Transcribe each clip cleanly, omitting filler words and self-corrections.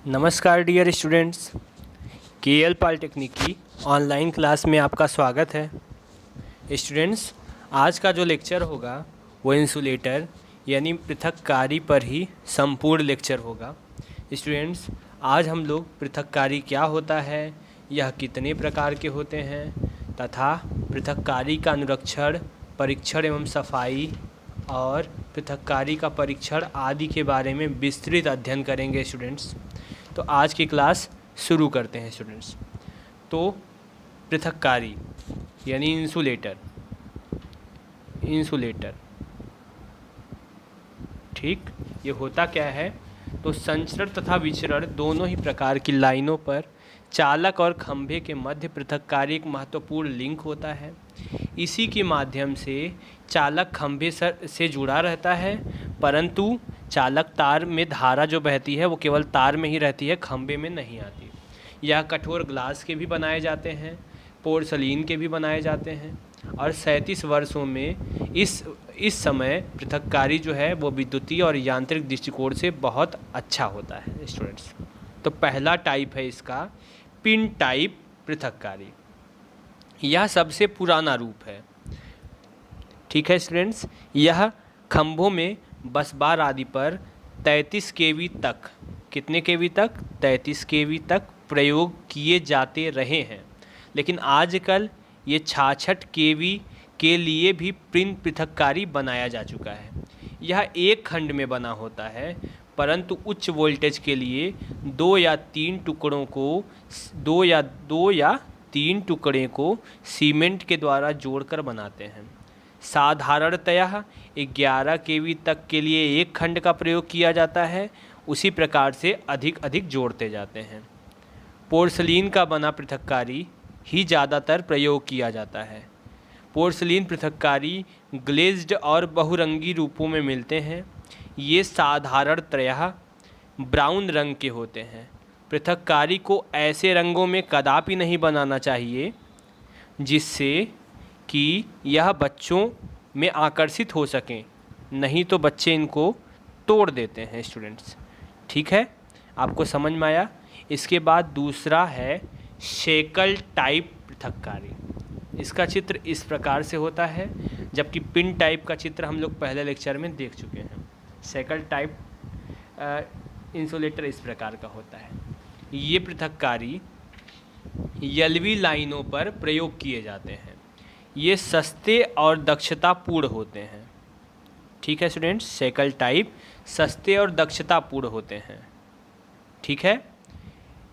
नमस्कार dear students, KL polytechnic की online class में आपका स्वागत है। स्टूडेंट्स, आज का जो लेक्चर होगा वो इंसुलेटर यानी पृथक्कारी पर ही संपूर्ण लेक्चर होगा। स्टूडेंट्स, आज हम लोग पृथक्कारी क्या होता है, यह कितने प्रकार के होते हैं तथा पृथक्कारी का अनुरक्षण, परीक्षण एवं सफाई और पृथक्कारी का परीक्षण आदि के बारे में विस्तृत अध्ययन करेंगे। स्टूडेंट्स, तो आज की क्लास शुरू करते हैं। स्टूडेंट्स, तो पृथक्कारी यानी इंसुलेटर ठीक, ये होता क्या है? तो संचरण तथा विचरण दोनों ही प्रकार की लाइनों पर चालक और खंभे के मध्य पृथक्कारी एक महत्वपूर्ण लिंक होता है। इसी के माध्यम से चालक खंभे से जुड़ा रहता है, परंतु चालक तार में धारा जो बहती है वो केवल तार में ही रहती है, खंभे में नहीं आती। यह कठोर ग्लास के भी बनाए जाते हैं, पोर्सलीन के भी बनाए जाते हैं और 37 वर्षों में इस समय पृथक्कारी जो है वो विद्युतीय और यांत्रिक दृष्टिकोण से बहुत अच्छा होता है। स्टूडेंट्स, तो पहला टाइप है इसका पिन टाइप पृथक्कारी। यह सबसे पुराना रूप है। ठीक है स्टूडेंट्स, यह खंभों में बस बार आदि पर 33 केवी तक, कितने केवी तक? 33 केवी तक प्रयोग किए जाते रहे हैं, लेकिन आजकल ये 66 केवी के लिए भी पिन पृथक्कारी बनाया जा चुका है। यह एक खंड में बना होता है, परंतु उच्च वोल्टेज के लिए दो या तीन टुकड़े को सीमेंट के द्वारा जोड़कर बनाते हैं। साधारणतया 11 केवी तक के लिए एक खंड का प्रयोग किया जाता है, उसी प्रकार से अधिक जोड़ते जाते हैं। पोर्सलीन का बना पृथक्कारी ही ज़्यादातर प्रयोग किया जाता है। पोर्सलीन पृथक्कारी ग्लेज्ड और बहुरंगी रूपों में मिलते हैं। ये साधारणतया ब्राउन रंग के होते हैं। पृथक्कारी को ऐसे रंगों में कदापि नहीं बनाना चाहिए जिससे कि यह बच्चों में आकर्षित हो सकें, नहीं तो बच्चे इनको तोड़ देते हैं। स्टूडेंट्स, ठीक है, आपको समझ में आया? इसके बाद दूसरा है शेकल टाइप पृथक्कारी। इसका चित्र इस प्रकार से होता है, जबकि पिन टाइप का चित्र हम लोग पहले लेक्चर में देख चुके हैं। शेकल टाइप इंसुलेटर इस प्रकार का होता है। ये पृथक्कारी यलवी लाइनों पर प्रयोग किए जाते हैं। ये सस्ते और दक्षतापूर्ण होते हैं। ठीक है स्टूडेंट्स, शेकल टाइप सस्ते और दक्षतापूर्ण होते हैं। ठीक है,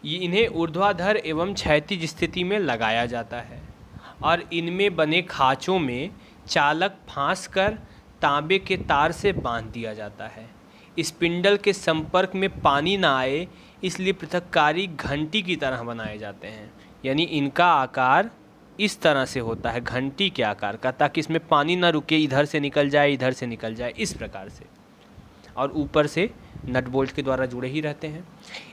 ये इन्हें ऊर्ध्वाधर एवं क्षैतिज स्थिति में लगाया जाता है और इनमें बने खाँचों में चालक फांस कर तांबे के तार से बांध दिया जाता है। स्पिंडल के संपर्क में पानी ना आए, इसलिए पृथक्कारी घंटी की तरह बनाए जाते हैं। यानी इनका आकार इस तरह से होता है, घंटी के आकार का, ताकि इसमें पानी ना रुके, इधर से निकल जाए, इस प्रकार से, और ऊपर से नट बोल्ट के द्वारा जुड़े ही रहते हैं।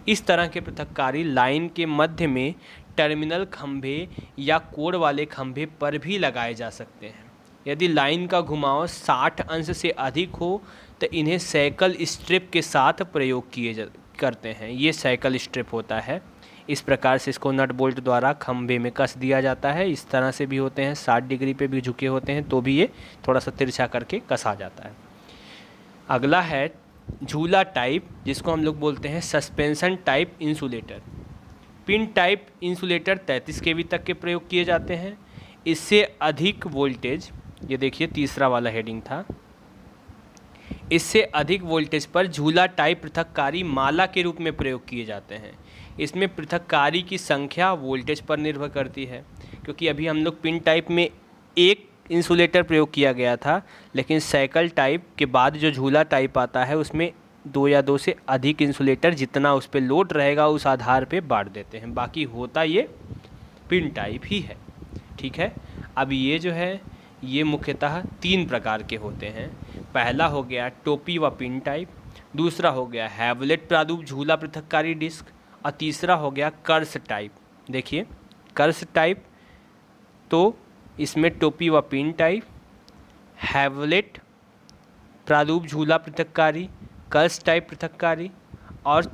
इस तरह के पृथक्कारी लाइन के मध्य में टर्मिनल खंभे या कोर वाले खंभे पर भी लगाए जा सकते हैं। यदि लाइन का घुमाव 60 अंश से अधिक हो तो इन्हें साइकिल स्ट्रिप के साथ प्रयोग करते हैं। ये साइकिल स्ट्रिप होता है, इस प्रकार से इसको नट बोल्ट द्वारा खंभे में कस दिया जाता है। इस तरह से भी होते हैं, 60 डिग्री पे भी झुके होते हैं तो भी ये थोड़ा सा तिरछा करके कसा जाता है। अगला है झूला टाइप, जिसको हम लोग बोलते हैं suspension type insulator. Pin type insulator 33 केवी तक के प्रयोग किए जाते हैं। इससे अधिक वोल्टेज, ये देखिए तीसरा वाला हेडिंग था, इससे अधिक वोल्टेज पर झूला टाइप पृथक्कारी माला के रूप में प्रयोग किए जाते हैं। इसमें पृथक्कारी की संख्या वोल्टेज पर निर्भर करती है, क्योंकि अभी हम लोग पिन टाइप में एक इंसुलेटर प्रयोग किया गया था, लेकिन साइकिल टाइप के बाद जो झूला टाइप आता है उसमें 2 या 2 से अधिक इंसुलेटर, जितना उस पर लोड रहेगा उस आधार पे बांट देते हैं। बाकी होता ये पिन टाइप ही है। ठीक है, अब ये जो है ये मुख्यतः 3 प्रकार के होते हैं। पहला हो गया टोपी व पिन टाइप, दूसरा हो गया हैवलेट प्रारूप झूला पृथक्कारी डिस्क, और तीसरा हो गया कर्स टाइप। देखिए कर्स टाइप, तो इसमें टोपी व पिन टाइप, हैवलेट प्रारूप झूला पृथक्कारी, कर्स टाइप पृथक्कारी और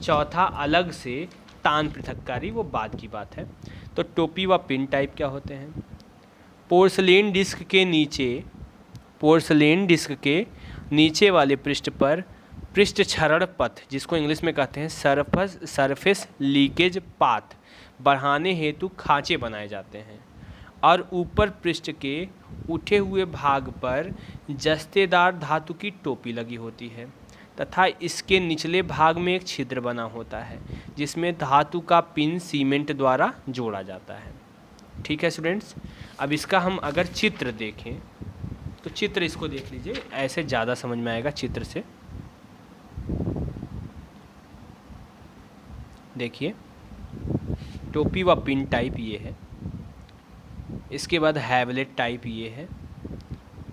चौथा अलग से तान पृथक्कारी, वो बाद की बात है। तो टोपी व पिन टाइप क्या होते हैं? पोर्सलेन डिस्क के नीचे वाले पृष्ठ पर पृष्ठ क्षरण पथ, जिसको इंग्लिश में कहते हैं सरफेस लीकेज पाथ, बढ़ाने हेतु खांचे बनाए जाते हैं और ऊपर पृष्ठ के उठे हुए भाग पर जस्तेदार धातु की टोपी लगी होती है तथा इसके निचले भाग में एक छिद्र बना होता है जिसमें धातु का पिन सीमेंट द्वारा जोड़ा जाता है। ठीक है स्टूडेंट्स, अब इसका हम अगर चित्र देखें तो चित्र इसको देख लीजिए, ऐसे ज़्यादा समझ में आएगा चित्र से। देखिए टोपी व पिन टाइप ये है, इसके बाद हैवलेट टाइप ये है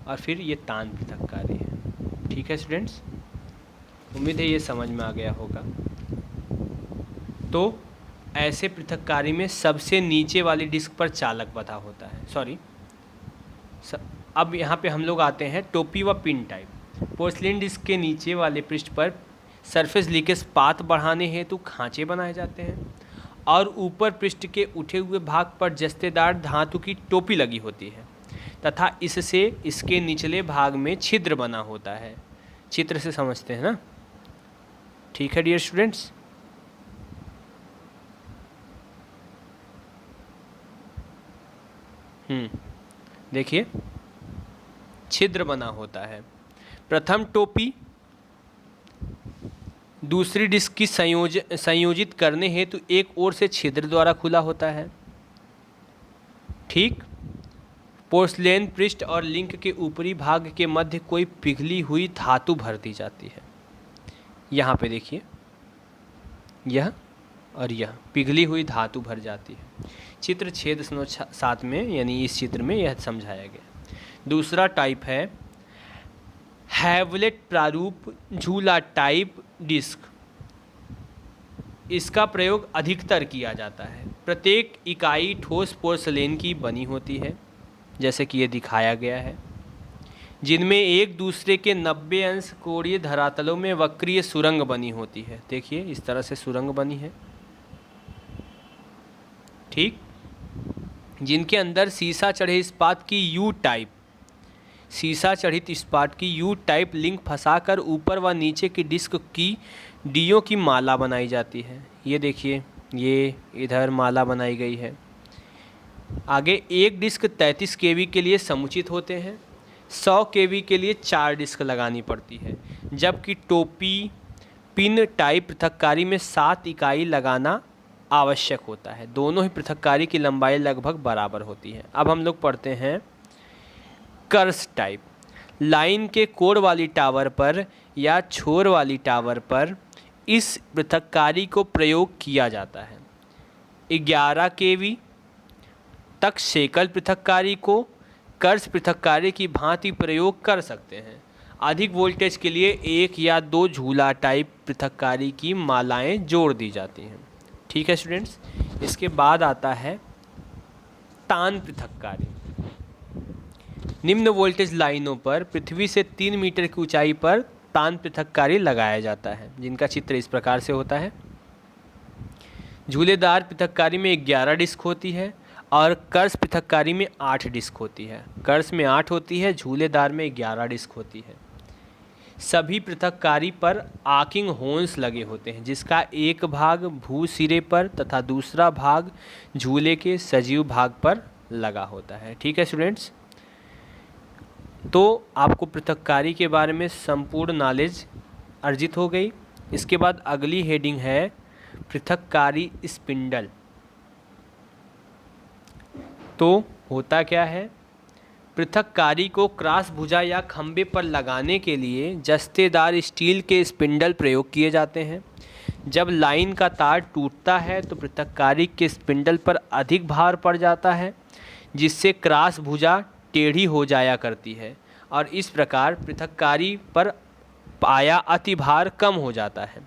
और फिर ये तान पृथक्कारी है। ठीक है स्टूडेंट्स, उम्मीद है ये समझ में आ गया होगा। तो ऐसे पृथक्कारी में सबसे नीचे वाली डिस्क पर चालक बंधा होता है। अब यहाँ पे हम लोग आते हैं टोपी व पिन टाइप। पोर्सलिन डिस्क के नीचे वाले पृष्ठ पर सरफेस लीकेज पाथ बढ़ाने हेतु खांचे बनाए जाते हैं और ऊपर पृष्ठ के उठे हुए भाग पर जस्तेदार धातु की टोपी लगी होती है तथा इससे इसके निचले भाग में छिद्र बना होता है। चित्र से समझते हैं ना? ठीक है डियर स्टूडेंट्स। देखिए छिद्र बना होता है। प्रथम टोपी दूसरी डिस्क की संयोजित करने हेतु एक ओर से छिद्र द्वारा खुला होता है। ठीक, पोर्सलेन पृष्ठ और लिंक के ऊपरी भाग के मध्य कोई पिघली हुई धातु भर दी जाती है। यहाँ पे देखिए, यह और यह पिघली हुई धातु भर जाती है। चित्र 6.7 में यानी इस चित्र में यह समझाया गया। दूसरा टाइप है हैवलेट प्रारूप झूला टाइप डिस्क। इसका प्रयोग अधिकतर किया जाता है। प्रत्येक इकाई ठोस पोर्सलेन की बनी होती है, जैसे कि ये दिखाया गया है, जिनमें एक दूसरे के 90 अंश कोणीय धरातलों में वक्रीय सुरंग बनी होती है। देखिए इस तरह से सुरंग बनी है। ठीक, जिनके अंदर शीशा चढ़ित इस्पात की यू टाइप लिंक फंसाकर ऊपर व नीचे की डिस्क की डीयों की माला बनाई जाती है। ये देखिए, ये इधर माला बनाई गई है। आगे एक डिस्क 33 केवी के लिए समुचित होते हैं। 100 केवी के लिए 4 डिस्क लगानी पड़ती है, जबकि टोपी पिन टाइप पृथक्कारी में 7 इकाई लगाना आवश्यक होता है। दोनों ही पृथक्कारी की लंबाई लगभग बराबर होती है। अब हम लोग पढ़ते हैं कर्स टाइप। लाइन के कोण वाली टावर पर या छोर वाली टावर पर इस पृथक्कारी को प्रयोग किया जाता है। 11 केवी तक शेकल पृथक्कारी को कर्स पृथक्कारी की भांति प्रयोग कर सकते हैं। अधिक वोल्टेज के लिए 1 या 2 झूला टाइप पृथक्कारी की मालाएं जोड़ दी जाती हैं। ठीक है स्टूडेंट्स, इसके बाद आता है तान पृथक्कारी। निम्न वोल्टेज लाइनों पर पृथ्वी से 3 मीटर की ऊंचाई पर तान पृथक्कारी लगाया जाता है, जिनका चित्र इस प्रकार से होता है। झूलेदार पृथक्कारी में 11 डिस्क होती है और कर्स पृथक्कारी में 8 डिस्क होती है। कर्स में 8 होती है, झूलेदार में 11 डिस्क होती है। सभी पृथक्कारी पर आर्किंग होर्न्स लगे होते हैं, जिसका एक भाग भू सिरे पर तथा दूसरा भाग झूले के सजीव भाग पर लगा होता है। ठीक है स्टूडेंट्स, तो आपको पृथक्कारी के बारे में संपूर्ण नॉलेज अर्जित हो गई। इसके बाद अगली हेडिंग है पृथक्कारी स्पिंडल। तो होता क्या है, पृथक्कारी को क्रॉस भुजा या खंभे पर लगाने के लिए जस्तेदार स्टील के स्पिंडल प्रयोग किए जाते हैं। जब लाइन का तार टूटता है तो पृथक्कारी के स्पिंडल पर अधिक भार पड़ जाता है, जिससे क्रॉस भुजा टेढ़ी हो जाया करती है और इस प्रकार पृथक्कारी पर पाया अतिभार कम हो जाता है।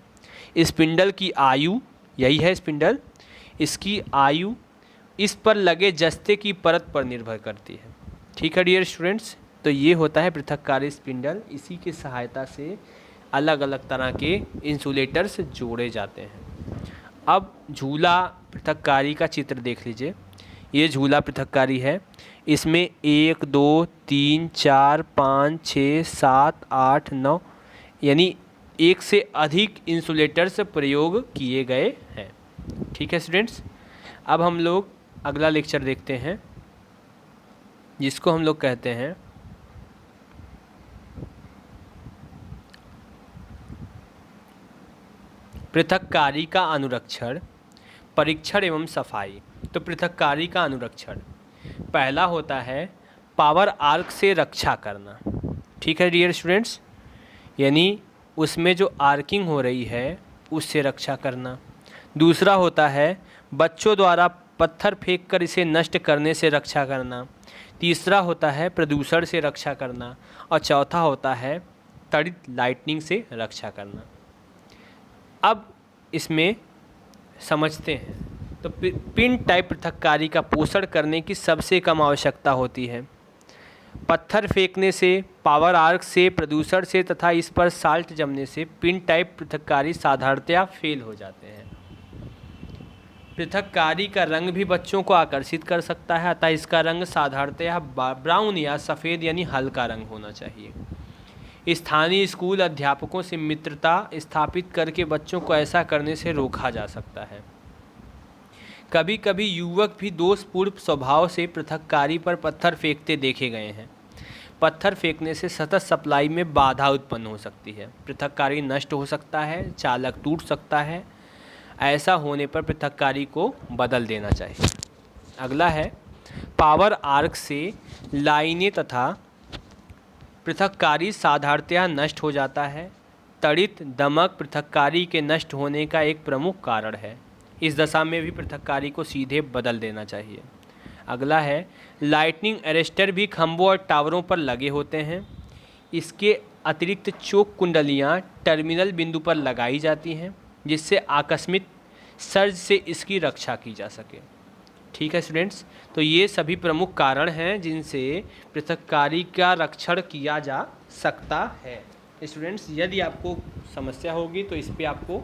स्पिंडल की आयु, यही है स्पिंडल, इसकी आयु इस पर लगे जस्ते की परत पर निर्भर करती है। ठीक है डियर स्टूडेंट्स, तो ये होता है पृथक्कारी स्पिंडल। इसी की सहायता से अलग अलग तरह के इंसुलेटर्स जोड़े जाते हैं। अब झूला पृथक्कारी का चित्र देख लीजिए। ये झूला पृथक्कारी है। इसमें 1 2 3 4 5 6 7 8 9 यानी एक से अधिक इंसुलेटर्स प्रयोग किए गए हैं। ठीक है स्टूडेंट्स, अब हम लोग अगला लेक्चर देखते हैं, जिसको हम लोग कहते हैं पृथक्कारी का अनुरक्षण, परीक्षण एवं सफाई। तो पृथक्कारी का अनुरक्षण पहला होता है पावर आर्क से रक्षा करना। ठीक है डियर स्टूडेंट्स, यानी उसमें जो आर्किंग हो रही है उससे रक्षा करना। दूसरा होता है बच्चों द्वारा पत्थर फेंककर इसे नष्ट करने से रक्षा करना। तीसरा होता है प्रदूषण से रक्षा करना। और चौथा होता है त्वरित लाइटनिंग से रक्षा करना। अब इसमें समझते हैं। तो पिन टाइप पृथक्कारी का पोषण करने की सबसे कम आवश्यकता होती है। पत्थर फेंकने से, पावर आर्क से, प्रदूषण से तथा इस पर साल्ट जमने से पिन टाइप पृथक्कारी साधारणतया फेल हो जाते हैं। पृथक्कारी का रंग भी बच्चों को आकर्षित कर सकता है, अतः इसका रंग साधारणतया ब्राउन या सफ़ेद यानी हल्का रंग होना चाहिए। स्थानीय स्कूल अध्यापकों से मित्रता स्थापित करके बच्चों को ऐसा करने से रोका जा सकता है। कभी कभी युवक भी दोषपूर्ण स्वभाव से पृथक्कारी पर पत्थर फेंकते देखे गए हैं। पत्थर फेंकने से सतत सप्लाई में बाधा उत्पन्न हो सकती है, पृथक्कारी नष्ट हो सकता है, चालक टूट सकता है। ऐसा होने पर पृथक्कारी को बदल देना चाहिए। अगला है पावर आर्क से लाइनें तथा पृथक्कारी साधारणतया नष्ट हो जाता है। त्वरित दमक पृथक्कारी के नष्ट होने का एक प्रमुख कारण है। इस दशा में भी पृथक्कारी को सीधे बदल देना चाहिए। अगला है लाइटनिंग अरेस्टर भी खंभों और टावरों पर लगे होते हैं। इसके अतिरिक्त चोक कुंडलियाँ टर्मिनल बिंदु पर लगाई जाती हैं, जिससे आकस्मिक सर्ज से इसकी रक्षा की जा सके। ठीक है स्टूडेंट्स, तो ये सभी प्रमुख कारण हैं जिनसे पृथक्कारी का रक्षण किया जा सकता है। स्टूडेंट्स, यदि आपको समस्या होगी तो इस पे आपको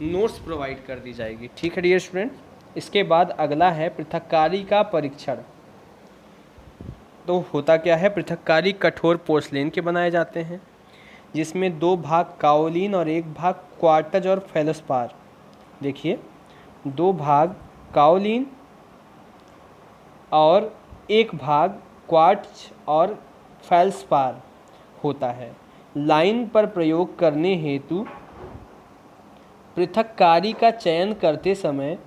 नोट्स प्रोवाइड कर दी जाएगी। ठीक है डियर स्टूडेंट, इसके बाद अगला है पृथक्कारी का परीक्षण। तो होता क्या है, पृथक्कारी कठोर पोर्सलेन के बनाए जाते हैं, जिसमें 2 भाग काओलिन और 1 भाग क्वार्टज और फेलोस्पार। देखिए 2 भाग काओलिन और 1 भाग क्वार्ट्ज और फेल्सपार होता है। लाइन पर प्रयोग करने हेतु पृथक्कारी का चयन करते समय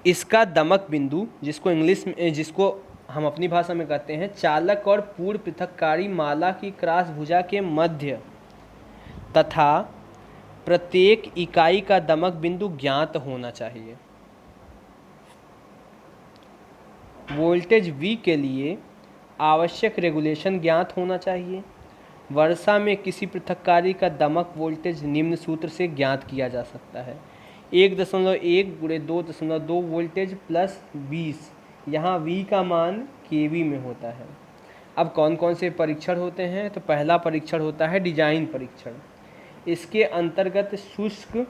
इसका दमक बिंदु, जिसको हम अपनी भाषा में कहते हैं चालक और पूर्ण पृथक्कारी माला की क्रॉस भुजा के मध्य तथा प्रत्येक इकाई का दमक बिंदु ज्ञात होना चाहिए। वोल्टेज V के लिए आवश्यक रेगुलेशन ज्ञात होना चाहिए। वर्षा में किसी पृथक्कारी का दमक वोल्टेज निम्न सूत्र से ज्ञात किया जा सकता है। 1.1 × 2.2 वोल्टेज प्लस 20, यहाँ V का मान kV में होता है। अब कौन कौन से परीक्षण होते हैं, तो पहला परीक्षण होता है डिजाइन परीक्षण। इसके अंतर्गत शुष्क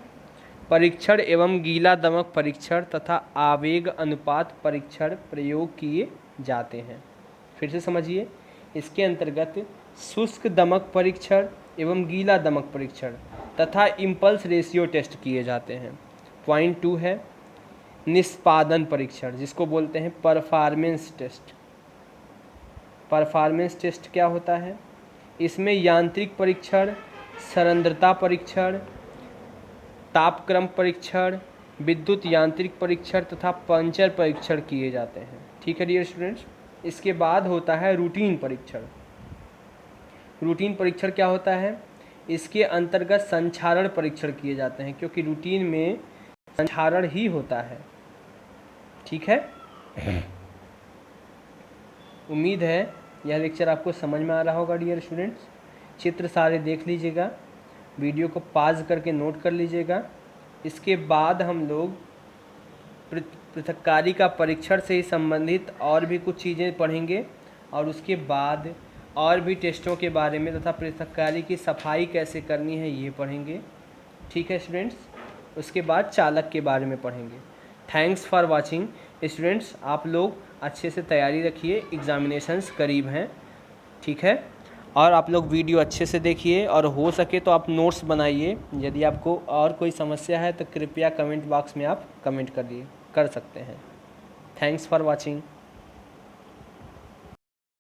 परीक्षण एवं गीला दमक परीक्षण तथा आवेग अनुपात परीक्षण प्रयोग किए जाते हैं। फिर से समझिए, इसके अंतर्गत शुष्क दमक परीक्षण एवं गीला दमक परीक्षण तथा इम्पल्स रेशियो टेस्ट किए जाते हैं। पॉइंट 2 है निष्पादन परीक्षण, जिसको बोलते हैं परफॉर्मेंस टेस्ट। परफॉर्मेंस टेस्ट क्या होता है, इसमें यांत्रिक परीक्षण, सरंध्रता परीक्षण, तापक्रम परीक्षण, विद्युत यांत्रिक परीक्षण तथा पंचर परीक्षण किए जाते हैं। ठीक है डियर स्टूडेंट्स, इसके बाद होता है रूटीन परीक्षण। रूटीन परीक्षण क्या होता है, इसके अंतर्गत संक्षारण परीक्षण किए जाते हैं, क्योंकि रूटीन में संक्षारण ही होता है। ठीक है, उम्मीद है यह लेक्चर आपको समझ में आ रहा होगा डियर स्टूडेंट्स। चित्र सारे देख लीजिएगा, वीडियो को पॉज करके नोट कर लीजिएगा। इसके बाद हम लोग पृथक्कारी का परीक्षण से ही संबंधित और भी कुछ चीज़ें पढ़ेंगे और उसके बाद और भी टेस्टों के बारे में तथा पृथक्कारी की सफाई कैसे करनी है ये पढ़ेंगे। ठीक है स्टूडेंट्स, उसके बाद चालक के बारे में पढ़ेंगे। थैंक्स फॉर वाचिंग स्टूडेंट्स, आप लोग अच्छे से तैयारी रखिए, एग्ज़ामिनेशंस करीब हैं। ठीक है, और आप लोग वीडियो अच्छे से देखिए और हो सके तो आप नोट्स बनाइए। यदि आपको और कोई समस्या है तो कृपया कमेंट बॉक्स में आप कमेंट कर सकते हैं। Thanks for watching.